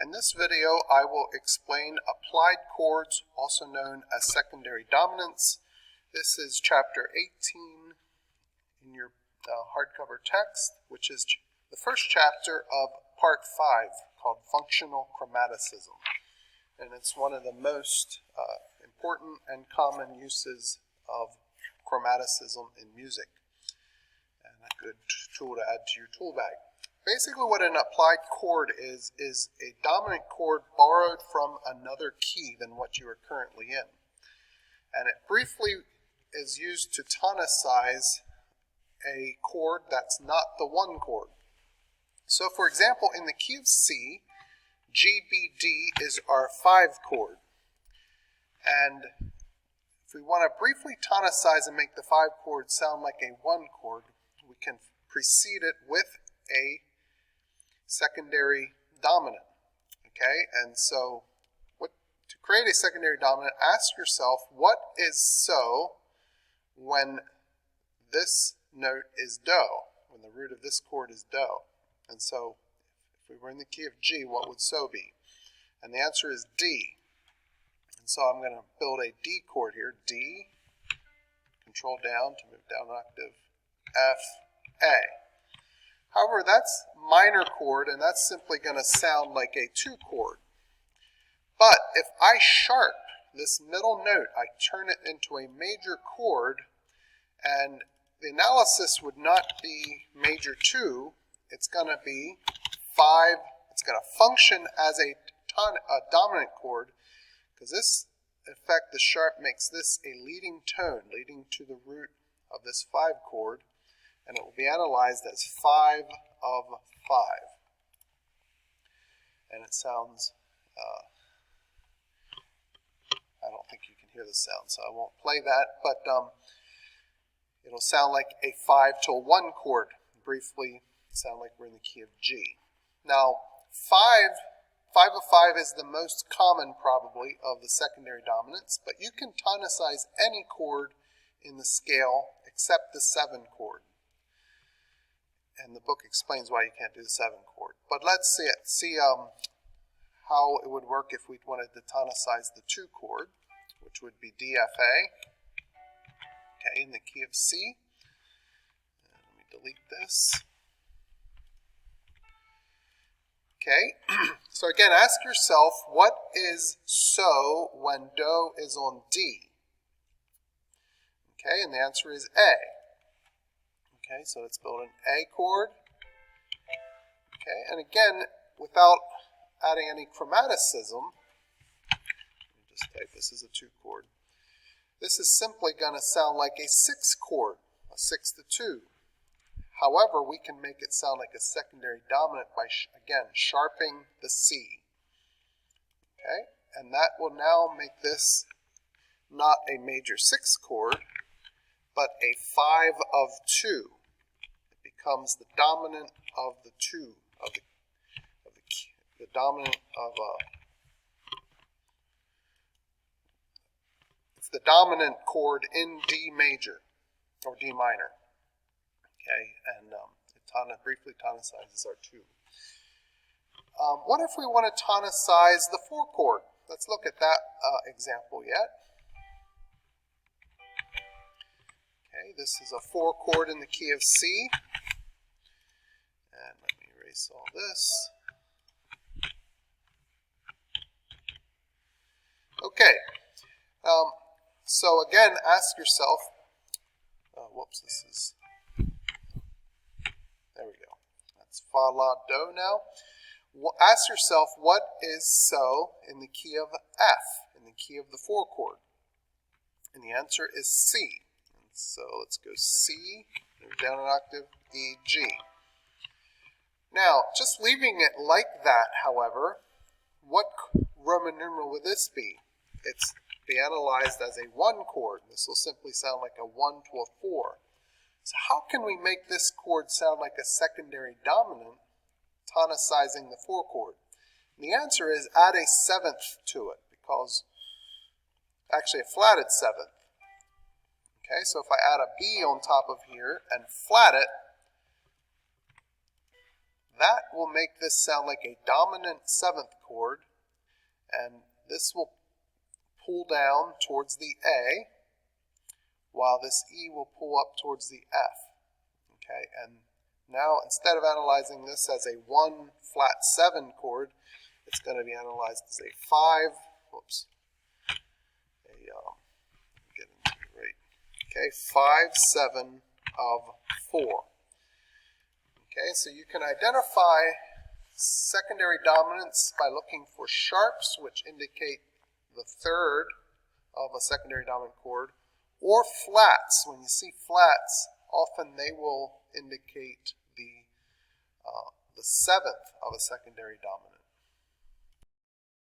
In this video, I will explain applied chords, also known as secondary dominants. This is chapter 18 in your hardcover text, which is the first chapter of part 5, called Functional Chromaticism. And it's one of the most important and common uses of chromaticism in music, and a good tool to add to your tool bag. Basically what an applied chord is a dominant chord borrowed from another key than what you are currently in. And it briefly is used to tonicize a chord that's not the one chord. So for example, in the key of C, G, B, D is our 5 chord. And if we want to briefly tonicize and make the 5 chord sound like a 1 chord, we can precede it with a secondary dominant. Okay, and so to create a secondary dominant, ask yourself, what is so when this note is do, when the root of this chord is do? And so if we were in the key of G, what would so be? And the answer is D. And so I'm going to build a D chord here, D, control down to move down an octave, F, A. However, that's minor chord, and that's simply going to sound like a 2 chord. But if I sharp this middle note, I turn it into a major chord, and the analysis would not be major 2, it's going to be 5, it's going to function as a dominant chord, because this effect, the sharp, makes this a leading tone, leading to the root of this 5 chord, and it will be analyzed as 5 of 5. And it sounds, I don't think you can hear the sound, so I won't play that, but it'll sound like a 5 to a 1 chord. Briefly, sound like we're in the key of G. Now, 5 of 5 is the most common, probably, of the secondary dominants, but you can tonicize any chord in the scale except the 7 chord. And the book explains why you can't do the 7 chord. But let's see it. See how it would work if we wanted to tonicize the 2 chord, which would be DFA. Okay, in the key of C. And let me delete this. Okay, so again, ask yourself, what is so when do is on D? Okay, and the answer is A. Okay, so let's build an A chord. Okay, and again, without adding any chromaticism, let me just type this as a 2 chord. This is simply going to sound like a 6 chord, a 6 to 2. However, we can make it sound like a secondary dominant by, again, sharping the C. Okay, and that will now make this not a major 6 chord, but a 5 of 2. It becomes the dominant of the 2, the dominant of it's the dominant chord in D major, or D minor. Okay, and it briefly tonicizes our 2. What if we want to tonicize the 4 chord? Let's look at that example yet. Okay, this is a 4 chord in the key of C. And let me erase all this. Okay, so again, ask yourself, whoops, this is, there we go. That's fa, la, do now. Ask yourself, what is so in the key of F, in the key of the 4 chord? And the answer is C. And so let's go C, move down an octave, E, G. Now, just leaving it like that, however, what Roman numeral would this be? It's be analyzed as a 1 chord. This will simply sound like a 1 to a 4. So how can we make this chord sound like a secondary dominant, tonicizing the 4 chord? And the answer is add a 7th to it, because actually a flatted 7th. Okay, so if I add a B on top of here and flat it, That will make this sound like a dominant seventh chord, and this will pull down towards the A, while this E will pull up towards the F. Okay, and now instead of analyzing this as a 1 flat 7 chord, it's going to be analyzed as a 5, get into the rate. Okay, 5, 7 of 4. Okay, so you can identify secondary dominants by looking for sharps, which indicate the third of a secondary dominant chord, or flats. When you see flats, often they will indicate the seventh of a secondary dominant.